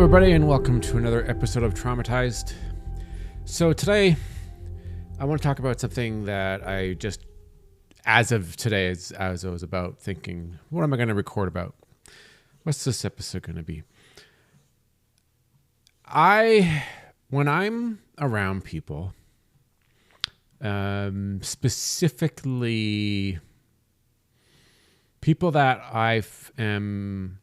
everybody, and welcome to another episode of Traumatized. So today, I want to talk about something that I just, as of today, as I was about thinking, what am I going to record about? What's this episode going to be? When I'm around people, specifically people that I am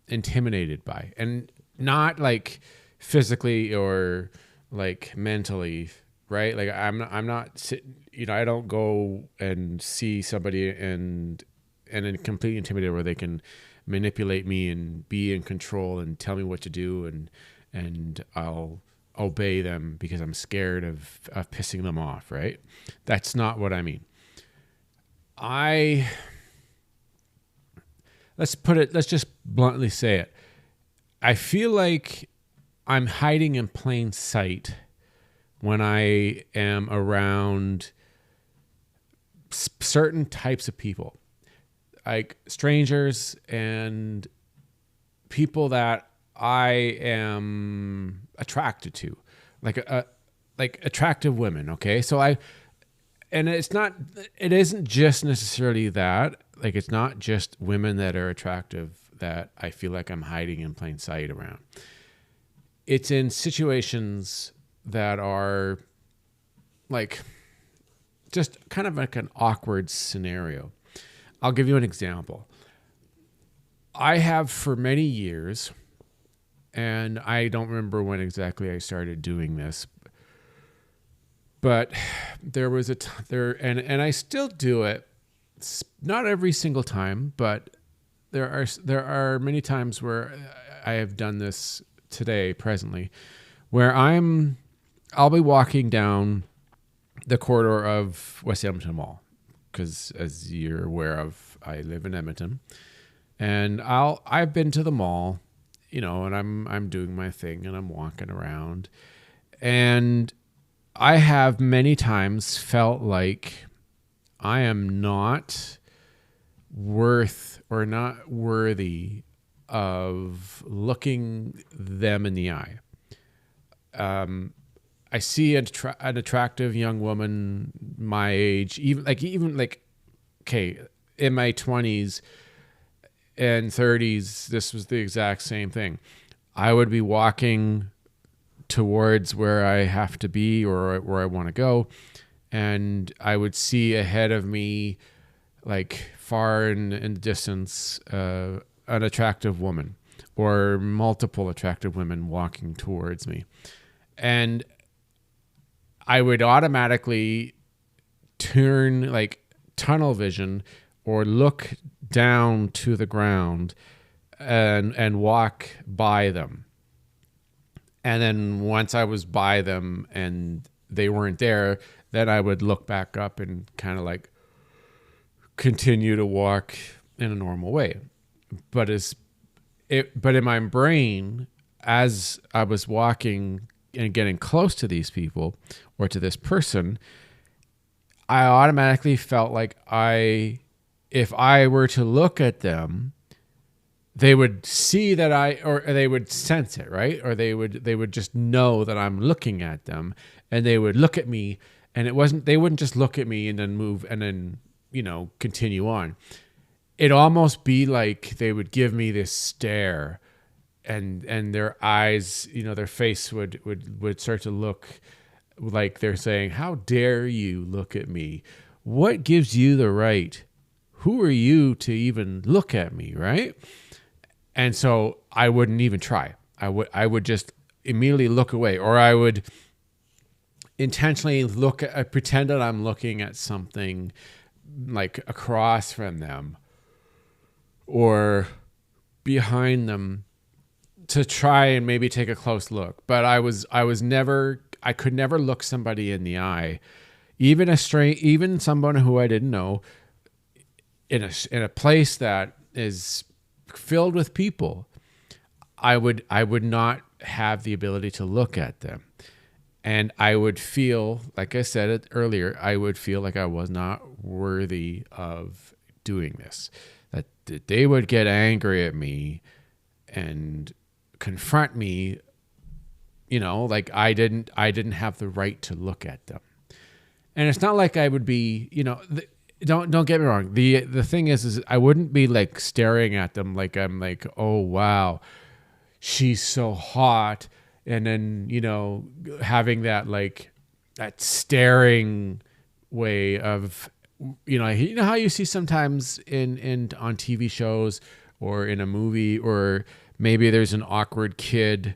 intimidated by, and not like physically or like mentally, right? Like I'm not sitting, I don't go and see somebody and then completely intimidated where they can manipulate me and be in control and tell me what to do, and I'll obey them because I'm scared of pissing them off, right? That's not what I mean. Let's just bluntly say it. I feel like I'm hiding in plain sight when I am around certain types of people, like strangers and people that I am attracted to, like attractive women. Okay. So it isn't just necessarily that, like, it's not just women that are attractive that I feel like I'm hiding in plain sight around. It's in situations that are like just kind of like an awkward scenario. I'll give you an example. I have for many years, and I don't remember when exactly I started doing this, but there was and I still do it. Not every single time, but there are many times where I have done this presently, where I'll be walking down the corridor of West Edmonton Mall, because as you're aware of, I live in Edmonton, and I've been to the mall, and I'm doing my thing and I'm walking around, and I have many times felt like I am not worth or not worthy of looking them in the eye. I see an attractive young woman my age, even in my 20s and 30s, this was the exact same thing. I would be walking towards where I have to be or where I want to go, and I would see ahead of me, like far in the distance, an attractive woman or multiple attractive women walking towards me. And I would automatically turn, like, tunnel vision or look down to the ground and walk by them. And then once I was by them and they weren't there, then I would look back up and kind of like continue to walk in a normal way. But in my brain, as I was walking and getting close to these people or to this person, I automatically felt like if I were to look at them, they would see that or they would sense it, right? Or they would just know that I'm looking at them, and they would look at me, and they wouldn't just look at me and then move and then, continue on. It'd almost be like they would give me this stare, and their eyes, their face would start to look like they're saying, "How dare you look at me? What gives you the right? Who are you to even look at me?" Right? And so I wouldn't even try. I would just immediately look away, or I would intentionally pretend that I'm looking at something like across from them or behind them to try and maybe take a close look. But I could never look somebody in the eye, even someone who I didn't know, in a place that is filled with people. I would not have the ability to look at them. And I would feel, like I said it earlier, I would feel like I was not worthy of doing this. That they would get angry at me and confront me, like I didn't have the right to look at them. And it's not like I would be, don't get me wrong. The thing is I wouldn't be like staring at them like I'm like, oh wow, she's so hot, and then having that like that staring way of how you see sometimes in on TV shows or in a movie, or maybe there's an awkward kid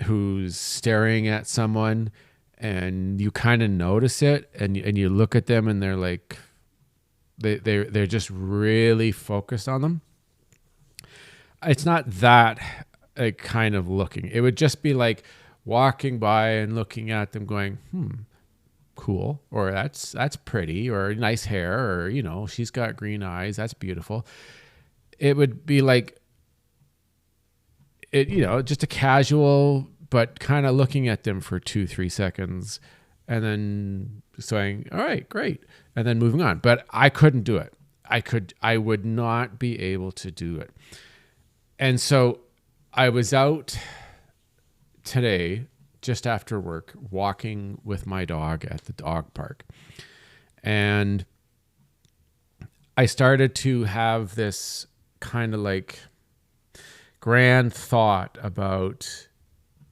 who's staring at someone and you kind of notice it, and you look at them and they're like they're just really focused on them. It's not that kind of looking. It would just be like walking by and looking at them going, cool, or that's pretty, or nice hair, or she's got green eyes, that's beautiful. It would be like it, just a casual, but kind of looking at them for 2-3 seconds and then saying, all right, great, and then moving on. But I couldn't do it. I would not be able to do it. And so I was out today just after work walking with my dog at the dog park. And I started to have this kind of like grand thought about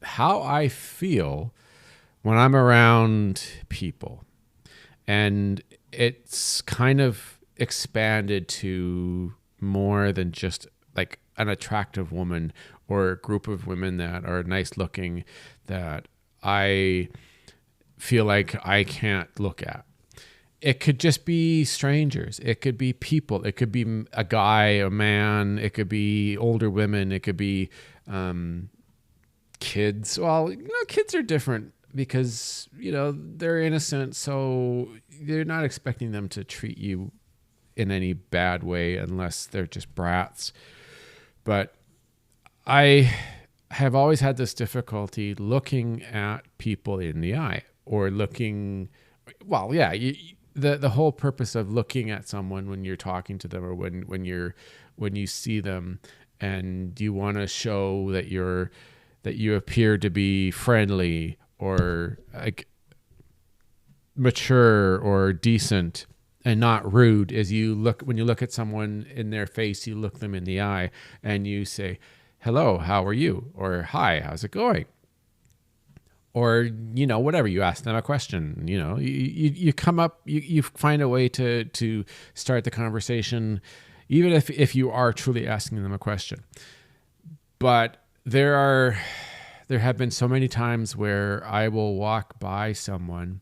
how I feel when I'm around people. And it's kind of expanded to more than just like an attractive woman or a group of women that are nice looking that I feel like I can't look at. It could just be strangers. It could be people. It could be a guy, a man. It could be older women. It could be kids. Well, kids are different because, they're innocent. So they're not expecting them to treat you in any bad way unless they're just brats. But I have always had this difficulty looking at people in the eye, or looking, well, yeah, the whole purpose of looking at someone when you're talking to them, or when you see them and you want to show that you appear to be friendly or like mature or decent and not rude, is when you look at someone in their face, you look them in the eye and you say, hello, how are you? Or hi, how's it going? Or, whatever, you ask them a question, you come up, you find a way to start the conversation, even if you are truly asking them a question. But there have been so many times where I will walk by someone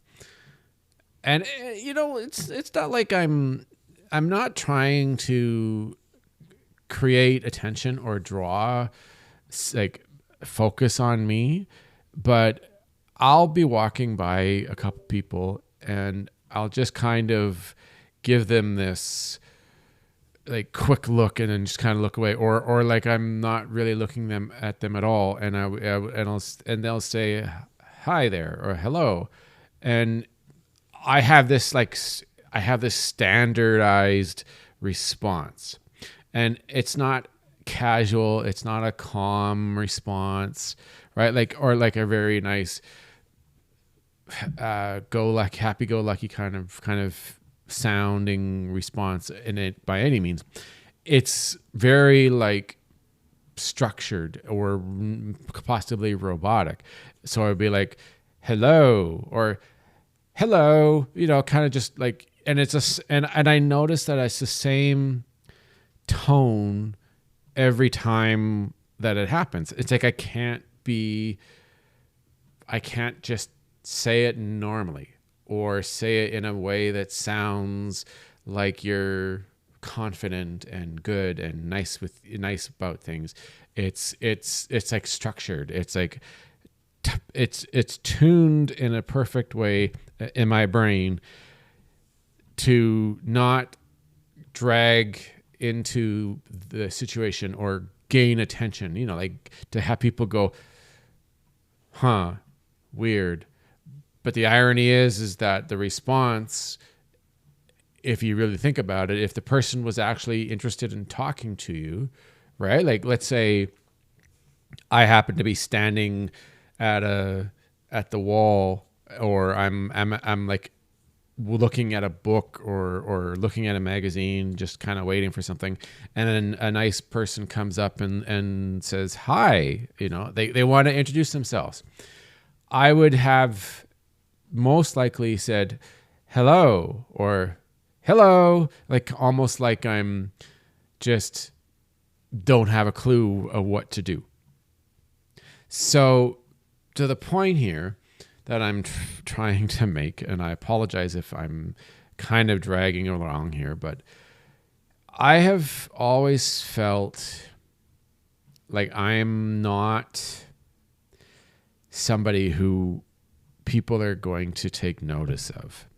and, it's not like I'm not trying to create attention or draw like focus on me, but I'll be walking by a couple people and I'll just kind of give them this like quick look and then just kind of look away, or like I'm not really looking at them at all, and and they'll say hi there or hello, and I have this standardized response, and it's not casual, it's not a calm response, right? Like a very nice happy-go-lucky kind of sounding response in it by any means. It's very like structured or possibly robotic. So I'd be like, hello, or hello, kind of just like, and and I noticed that it's the same tone every time that it happens. It's like I can't just say it normally or say it in a way that sounds like you're confident and good and nice about things. It's like structured. It's like it's tuned in a perfect way in my brain to not drag into the situation or gain attention, like to have people go, huh, weird. But the irony is that the response, if you really think about it, if the person was actually interested in talking to you, right? Like, let's say I happen to be standing at the wall, or I'm like looking at a book or looking at a magazine, just kind of waiting for something, and then a nice person comes up and says hi. They want to introduce themselves. I would have most likely said hello or hello, like almost like I'm just don't have a clue of what to do. So to the point here that I'm trying to make, and I apologize if I'm kind of dragging along here, but I have always felt like I'm not somebody who people are going to take notice of.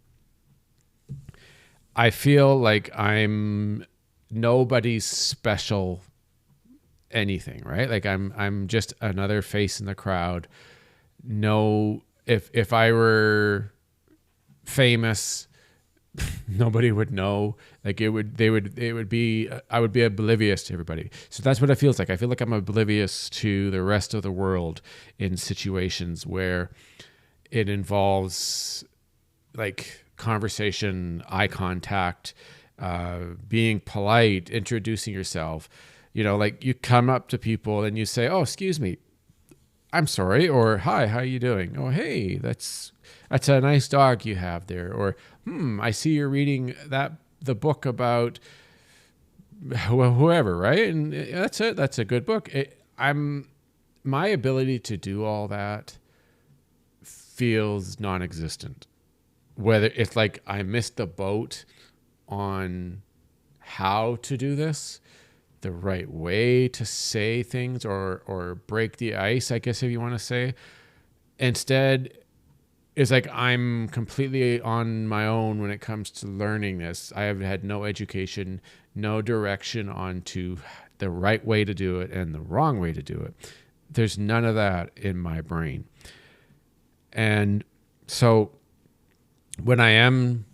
I feel like I'm nobody's special anything, right? Like I'm just another face in the crowd. No, if I were famous, nobody would know. Like it would be, I would be oblivious to everybody. So that's what it feels like. I feel like I'm oblivious to the rest of the world in situations where it involves like conversation, eye contact, being polite, introducing yourself. Like you come up to people and you say, "Oh, excuse me, I'm sorry," or "Hi, how are you doing?" "Oh, hey, that's a nice dog you have there," or "I see you're reading the book about whoever," right? And that's it. That's a good book. My ability to do all that feels non-existent. Whether it's like I missed the boat on how to do this, the right way to say things, or break the ice, I guess, if you want to say. Instead, it's like I'm completely on my own when it comes to learning this. I have had no education, no direction onto the right way to do it and the wrong way to do it. There's none of that in my brain. And so when I am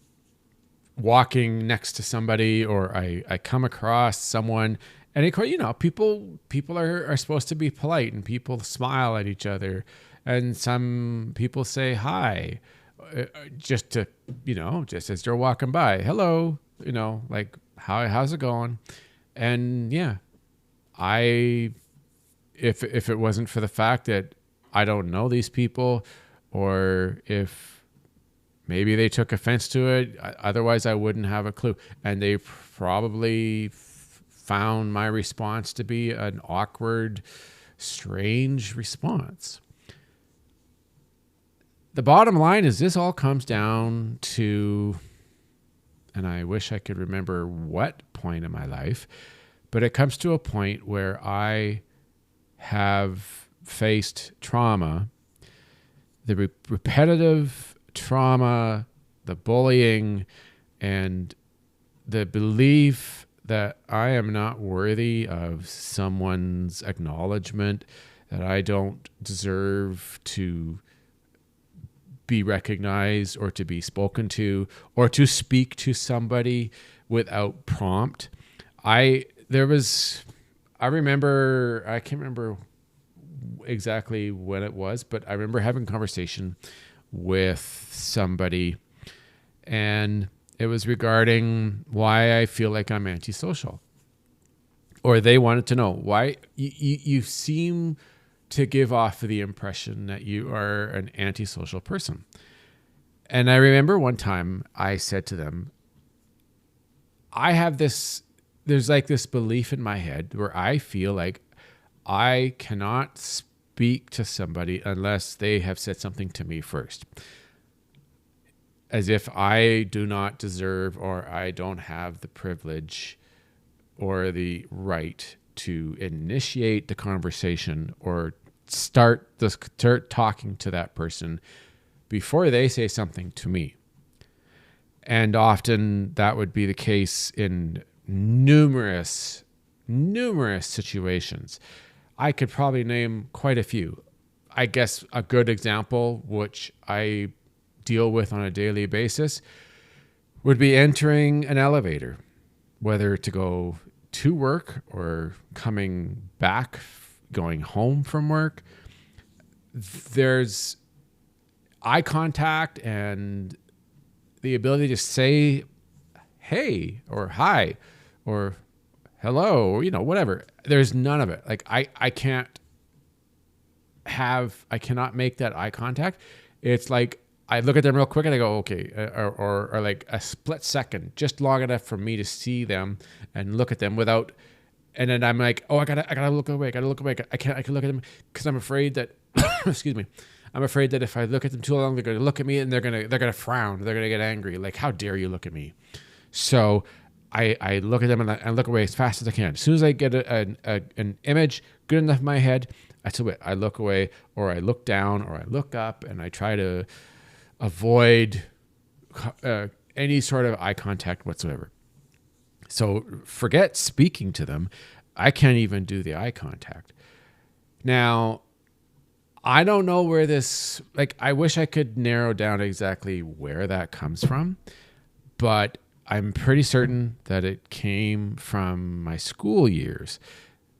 walking next to somebody, or I come across someone, and people are supposed to be polite, and people smile at each other, and some people say hi, just as they're walking by, hello, like how's it going? And yeah, if it wasn't for the fact that I don't know these people, or if maybe they took offense to it, otherwise I wouldn't have a clue. And they probably found my response to be an awkward, strange response. The bottom line is this all comes down to, and I wish I could remember what point in my life, but it comes to a point where I have faced trauma, the repetitive trauma, the bullying, and the belief that I am not worthy of someone's acknowledgement, that I don't deserve to be recognized or to be spoken to or to speak to somebody without prompt. I can't remember exactly when it was, but I remember having a conversation with somebody, and it was regarding why I feel like I'm antisocial, or they wanted to know why you seem to give off the impression that you are an antisocial person. And I remember one time I said to them, there's like this belief in my head where I feel like I cannot speak to somebody unless they have said something to me first. As if I do not deserve, or I don't have the privilege or the right to initiate the conversation or start talking to that person before they say something to me. And often that would be the case in numerous situations. I could probably name quite a few. I guess a good example, which I deal with on a daily basis, would be entering an elevator, whether to go to work or coming back, going home from work, there's eye contact and the ability to say hey or hi or hello or, whatever. There's none of it. Like I cannot make that eye contact. It's like I look at them real quick and I go, okay, or like a split second, just long enough for me to see them and look at them without, and then I'm like, oh, I gotta look away. I can look at them because I'm afraid that, excuse me, I'm afraid that if I look at them too long, they're gonna look at me and they're gonna frown. They're gonna get angry. Like, how dare you look at me? So I look at them and I look away as fast as I can. As soon as I get an image good enough in my head, that's it. I look away, or I look down, or I look up, and I try to avoid any sort of eye contact whatsoever. So forget speaking to them. I can't even do the eye contact. Now, I don't know where this, like, I wish I could narrow down exactly where that comes from, but I'm pretty certain that it came from my school years,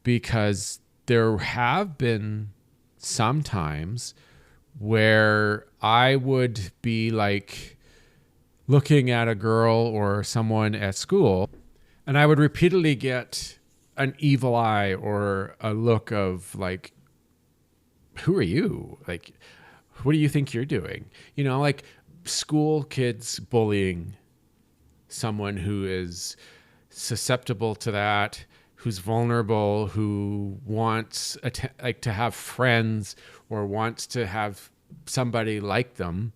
because there have been some times where I would be like looking at a girl or someone at school, and I would repeatedly get an evil eye or a look of like, who are you? Like, what do you think you're doing? Like school kids bullying someone who is susceptible to that, who's vulnerable, who wants to have friends or wants to have somebody like them.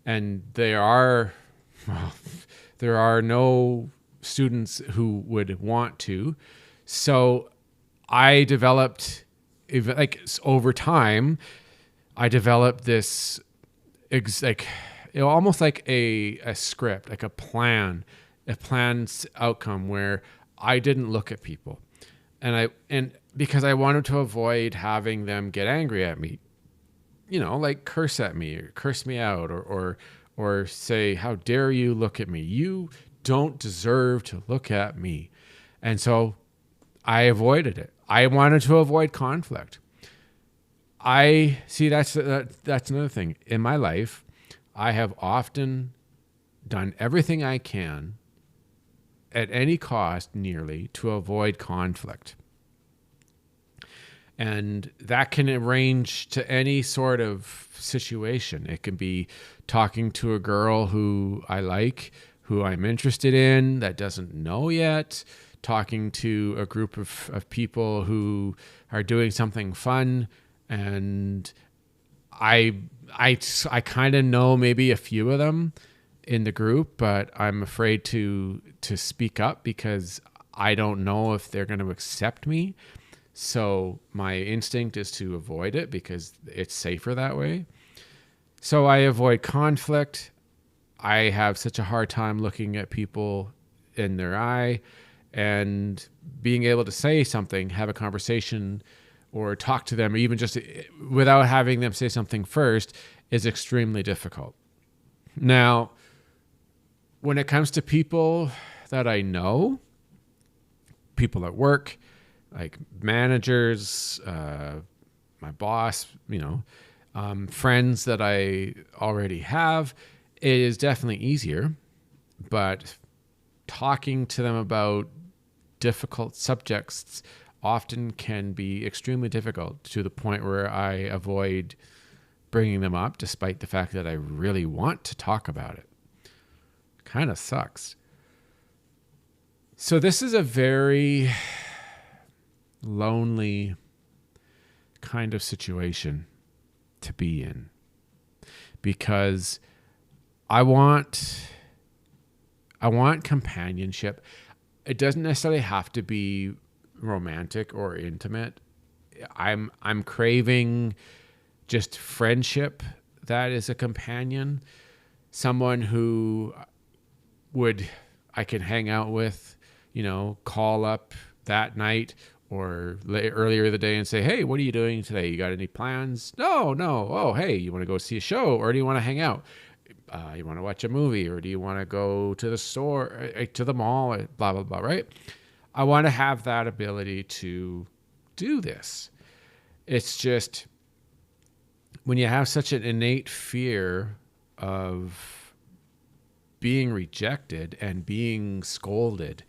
And there are no students who would want to. So I developed, over time, I developed this almost like a script, like a planned outcome where I didn't look at people. And because I wanted to avoid having them get angry at me, like curse at me or curse me out or say, how dare you look at me? You don't deserve to look at me. And so I avoided it. I wanted to avoid conflict. I see that's another thing in my life. I have often done everything I can at any cost nearly to avoid conflict. And that can range to any sort of situation. It can be talking to a girl who I like, who I'm interested in, that doesn't know yet, talking to a group of people who are doing something fun, and I kind of know maybe a few of them in the group, but I'm afraid to speak up because I don't know if they're going to accept me. So my instinct is to avoid it because it's safer that way. So I avoid conflict. I have such a hard time looking at people in their eye and being able to say something, have a conversation, or talk to them, or even just without having them say something first, is extremely difficult. Now, when it comes to people that I know, people at work, like managers, my boss, friends that I already have, it is definitely easier. But talking to them about difficult subjects often can be extremely difficult, to the point where I avoid bringing them up despite the fact that I really want to talk about it. Kind of sucks. So this is a very lonely kind of situation to be in, because I want companionship. It doesn't necessarily have to be romantic or intimate. I'm craving just friendship that is a companion, someone who I can hang out with, call up that night or earlier in the day and say, hey, what are you doing today? You got any plans? No. Oh, hey, you want to go see a show, or do you want to hang out? You want to watch a movie, or do you want to go to the store, to the mall, blah, blah, blah, right? I want to have that ability to do this. It's just when you have such an innate fear of being rejected and being scolded,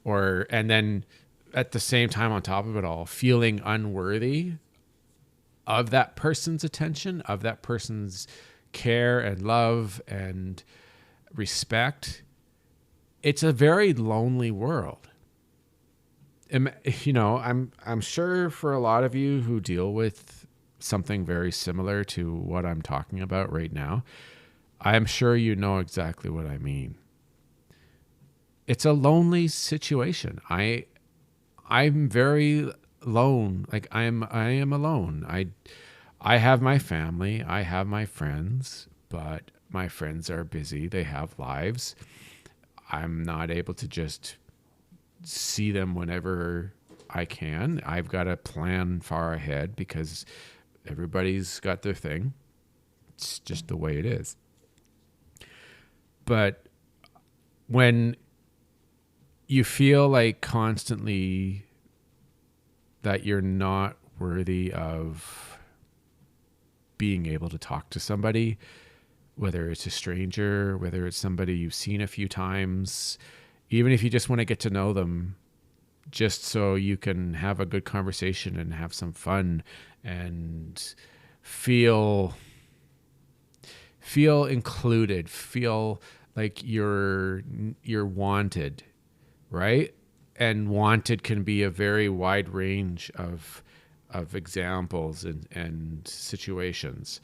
and then at the same time, on top of it all, feeling unworthy of that person's attention, of that person's care and love and respect, it's a very lonely world. You know, I'm sure for a lot of you who deal with something very similar to what I'm talking about right now, I'm sure you know exactly what I mean. It's a lonely situation. I'm very alone. Like I am alone. I have my family, I have my friends, but my friends are busy. They have lives. I'm not able to just see them whenever I can. I've got to plan far ahead because everybody's got their thing. It's just the way it is. But when you feel like constantly that you're not worthy of being able to talk to somebody, whether it's a stranger, whether it's somebody you've seen a few times, even if you just want to get to know them, just so you can have a good conversation and have some fun and feel included, feel like you're wanted, right? And wanted can be a very wide range of examples and situations.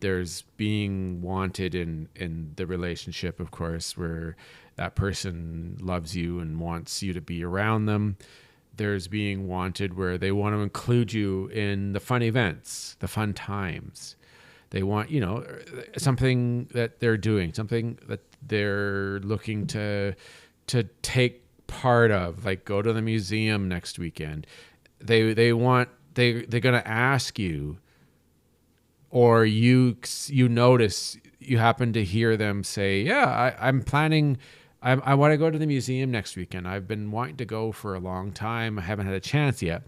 There's being wanted in the relationship, of course, where that person loves you and wants you to be around them. There's being wanted where they want to include you in the fun events, the fun times. They want, you know, something that they're doing, something that they're looking to take part of, like go to the museum next weekend. They're going to ask you, or you notice, you happen to hear them say, yeah, I'm planning, I want to go to the museum next weekend. I've been wanting to go for a long time. I haven't had a chance yet.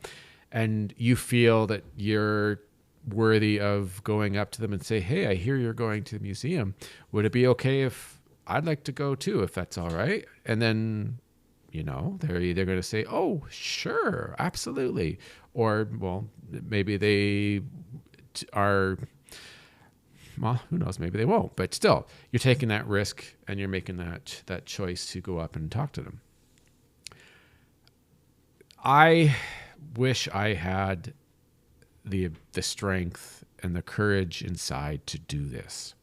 And you feel that you're worthy of going up to them and say, hey, I hear you're going to the museum. Would it be okay if I'd like to go too, if that's all right? And then, you know, they're either going to say, oh, sure, absolutely. Or, well, maybe they are, well, who knows, maybe they won't. But still, you're taking that risk and you're making that choice to go up and talk to them. I wish I had the strength and the courage inside to do this.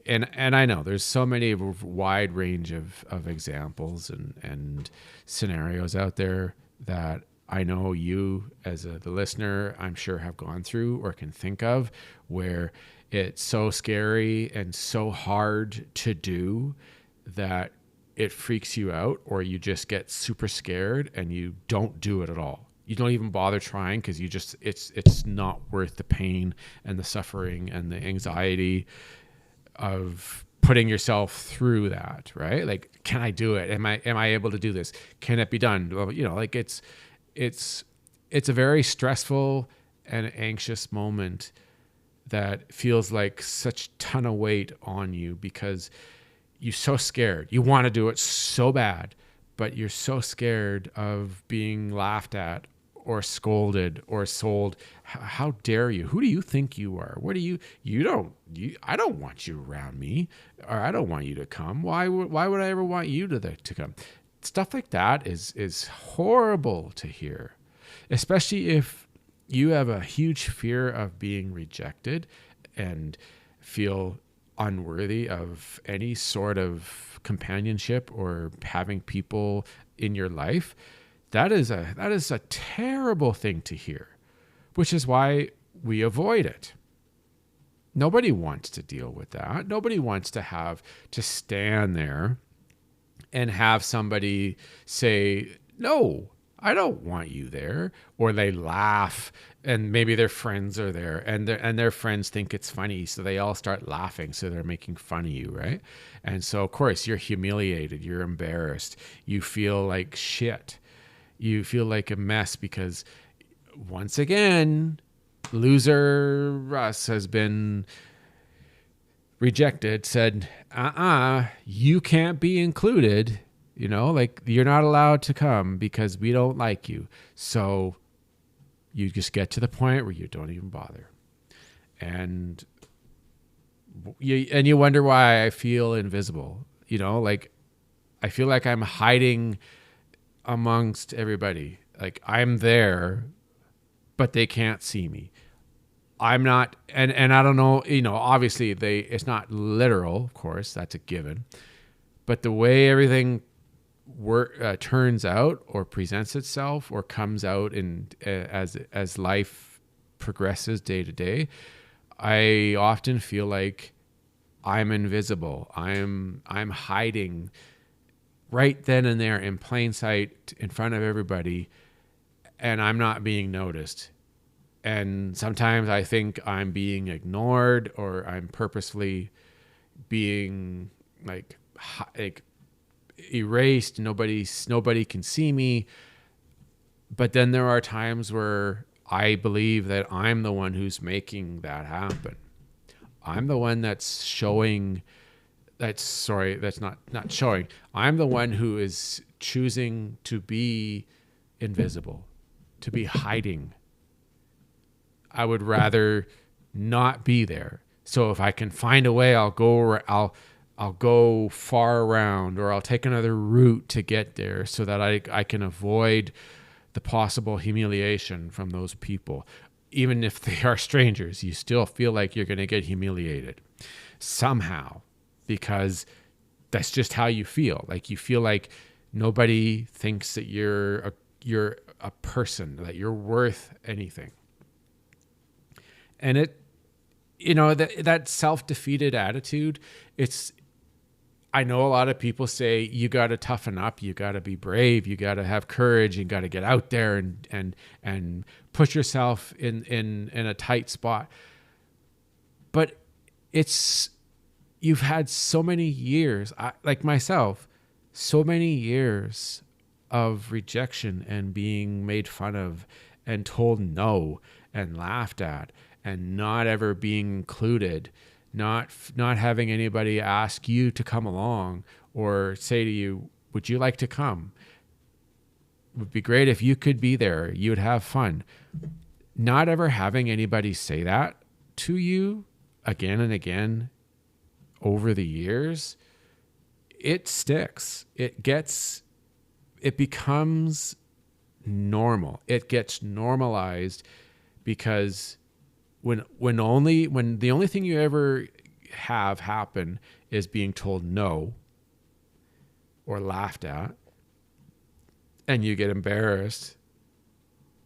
And I know there's so many wide range of examples and scenarios out there that I know you as the listener, I'm sure, have gone through or can think of, where it's so scary and so hard to do that it freaks you out, or you just get super scared and you don't do it at all. You don't even bother trying because you just, it's not worth the pain and the suffering and the anxiety of putting yourself through that, right? Like, can I do it? Am I able to do this? Can it be done? Well, you know, like it's a very stressful and anxious moment that feels like such ton of weight on you because you're so scared. You want to do it so bad, but you're so scared of being laughed at or scolded or sold. How dare you? Who do you think you are? What do you I don't want you around me, or I don't want you to come. Why would I ever want you to come? Stuff like that is horrible to hear, especially if you have a huge fear of being rejected and feel unworthy of any sort of companionship or having people in your life. That is a terrible thing to hear, which is why we avoid it. Nobody wants to deal with that. Nobody wants to stand there and have somebody say, no, I don't want you there. Or they laugh, and maybe their friends are there, and their friends think it's funny, so they all start laughing, so they're making fun of you, right? And so, of course, you're humiliated, you're embarrassed, you feel like shit. You feel like a mess because once again, loser Russ has been rejected, said, you can't be included. You know, like, you're not allowed to come because we don't like you. So you just get to the point where you don't even bother. And you wonder why I feel invisible. You know, like, I feel like I'm hiding amongst everybody. Like, I'm there, but they can't see me. I'm not, and I don't know, you know, obviously it's not literal, of course, that's a given. But the way everything turns out or presents itself or comes out as life progresses day to day, I often feel like I'm invisible. I'm hiding right then and there in plain sight in front of everybody, and I'm not being noticed. And sometimes I think I'm being ignored, or I'm purposefully being like erased. Nobody can see me. But then there are times where I believe that I'm the one who's making that happen. I'm the one that's showing. That's not showing. I'm the one who is choosing to be invisible, to be hiding. I would rather not be there. So if I can find a way, I'll go far around, or I'll take another route to get there so that I can avoid the possible humiliation from those people. Even if they are strangers, you still feel like you're going to get humiliated somehow, because that's just how you feel. Like, you feel like nobody thinks that you're a person, that you're worth anything. And that self-defeated attitude, I know a lot of people say you got to toughen up, you got to be brave, you got to have courage, you got to get out there and push yourself in a tight spot. But you've had so many years, like myself, so many years of rejection and being made fun of and told no and laughed at and not ever being included, not having anybody ask you to come along or say to you, would you like to come? It would be great if you could be there. You would have fun. Not ever having anybody say that to you again and again over the years, it sticks. It becomes normal. It gets normalized, because when the only thing you ever have happen is being told no or laughed at, and you get embarrassed,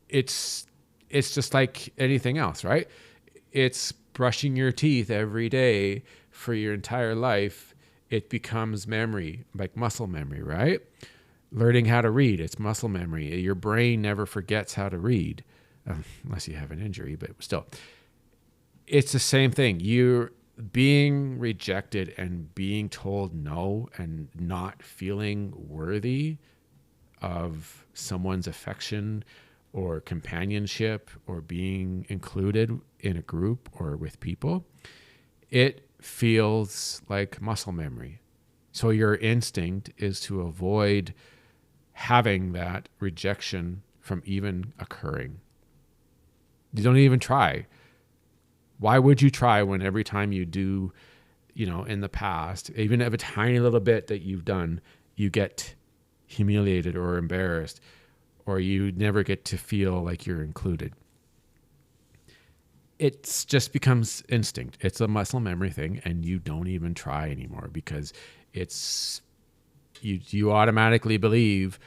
it's just like anything else, right? It's brushing your teeth every day for your entire life. It becomes memory, like muscle memory, right? Learning how to read, it's muscle memory. Your brain never forgets how to read, unless you have an injury, but still. It's the same thing. You're being rejected and being told no and not feeling worthy of someone's affection or companionship or being included in a group or with people. It feels like muscle memory. So your instinct is to avoid having that rejection from even occurring. You don't even try. Why would you try when every time you do, in the past, even if a tiny little bit that you've done, you get humiliated or embarrassed, or you never get to feel like you're included? It just becomes instinct. It's a muscle memory thing, and you don't even try anymore, because you automatically believe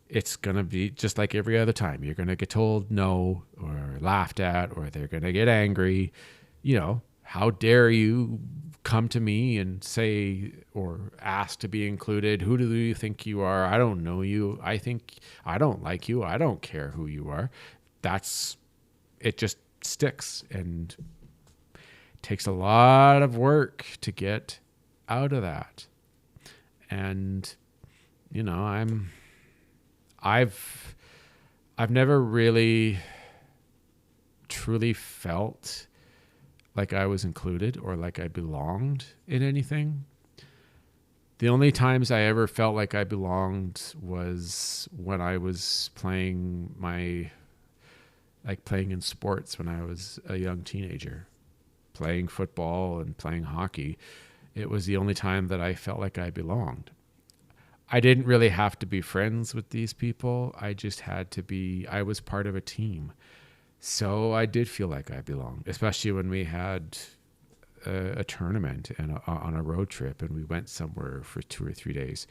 it's going to be just like every other time. You're going to get told no or laughed at, or they're going to get angry. How dare you come to me and say or ask to be included? Who do you think you are? I don't know you. I don't like you. I don't care who you are. It just sticks, and takes a lot of work to get out of that. And, I've never really truly felt like I was included or like I belonged in anything. The only times I ever felt like I belonged was when I was playing in sports when I was a young teenager, playing football and playing hockey. It was the only time that I felt like I belonged. I didn't really have to be friends with these people. I just had to be, I was part of a team. So I did feel like I belonged, especially when we had a tournament and on a road trip and we went somewhere for 2 or 3 days.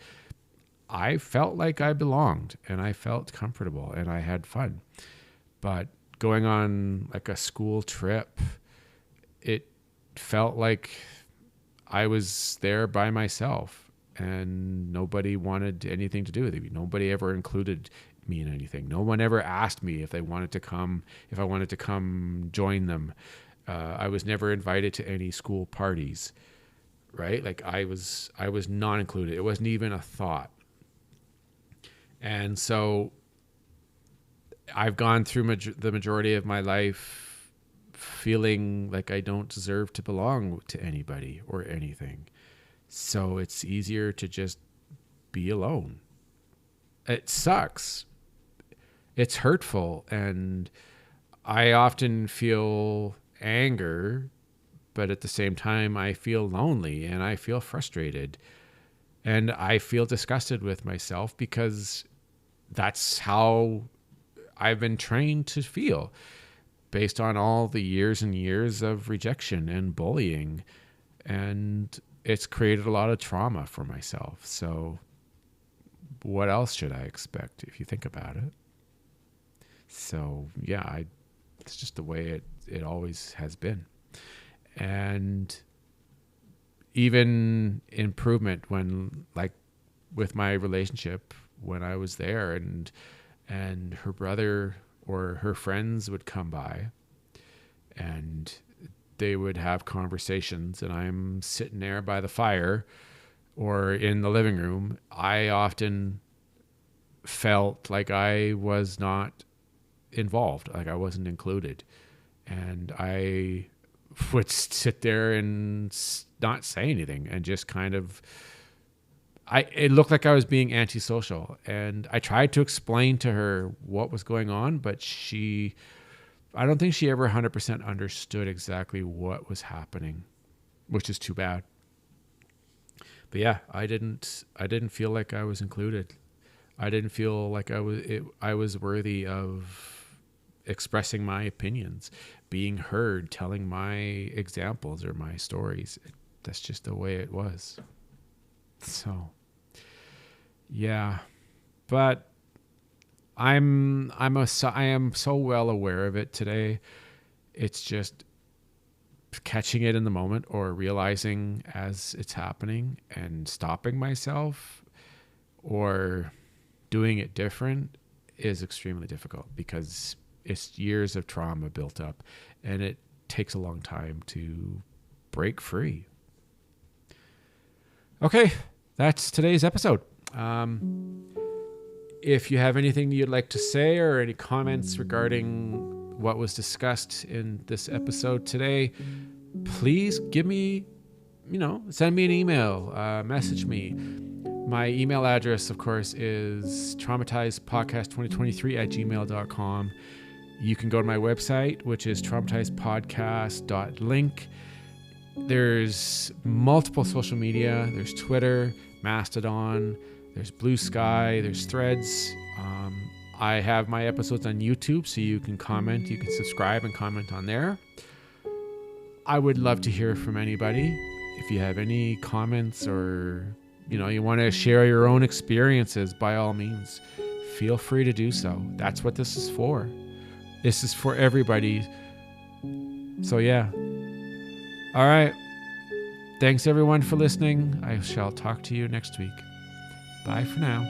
I felt like I belonged and I felt comfortable and I had fun. But going on like a school trip, it felt like I was there by myself and nobody wanted anything to do with it. Nobody ever included me in anything. No one ever asked me if I wanted to come join them. I was never invited to any school parties, right? Like I was not included. It wasn't even a thought. And so I've gone through the majority of my life feeling like I don't deserve to belong to anybody or anything. So it's easier to just be alone. It sucks. It's hurtful. And I often feel anger, but at the same time, I feel lonely and I feel frustrated and I feel disgusted with myself because that's how I've been trained to feel based on all the years and years of rejection and bullying. And it's created a lot of trauma for myself. So what else should I expect if you think about it? So yeah, it's just the way it always has been. And even improvement when, like with my relationship, when I was there and her brother or her friends would come by and they would have conversations and I'm sitting there by the fire or in the living room, I often felt like I was not involved, like I wasn't included. And I would sit there and not say anything and just kind of, it looked like I was being antisocial. And I tried to explain to her what was going on, but I don't think she ever 100% understood exactly what was happening, which is too bad. But yeah, I didn't feel like I was included. I didn't feel like I was worthy of expressing my opinions, being heard, telling my examples or my stories. That's just the way it was. So, yeah, but I am so well aware of it today. It's just catching it in the moment or realizing as it's happening and stopping myself or doing it different is extremely difficult because it's years of trauma built up and it takes a long time to break free. Okay, that's today's episode. If you have anything you'd like to say or any comments regarding what was discussed in this episode today, please give me, send me an email, message me. My email address, of course, is traumatizedpodcast2023@gmail.com. You can go to my website, which is traumatizedpodcast.link. There's multiple social media. There's Twitter, Mastodon, there's Blue Sky, there's Threads. I have my episodes on YouTube, so you can comment, you can subscribe and comment on there. I would love to hear from anybody. If you have any comments or, you want to share your own experiences, by all means, feel free to do so. That's what this is for. This is for everybody. So yeah. All right. Thanks everyone for listening. I shall talk to you next week. Bye for now.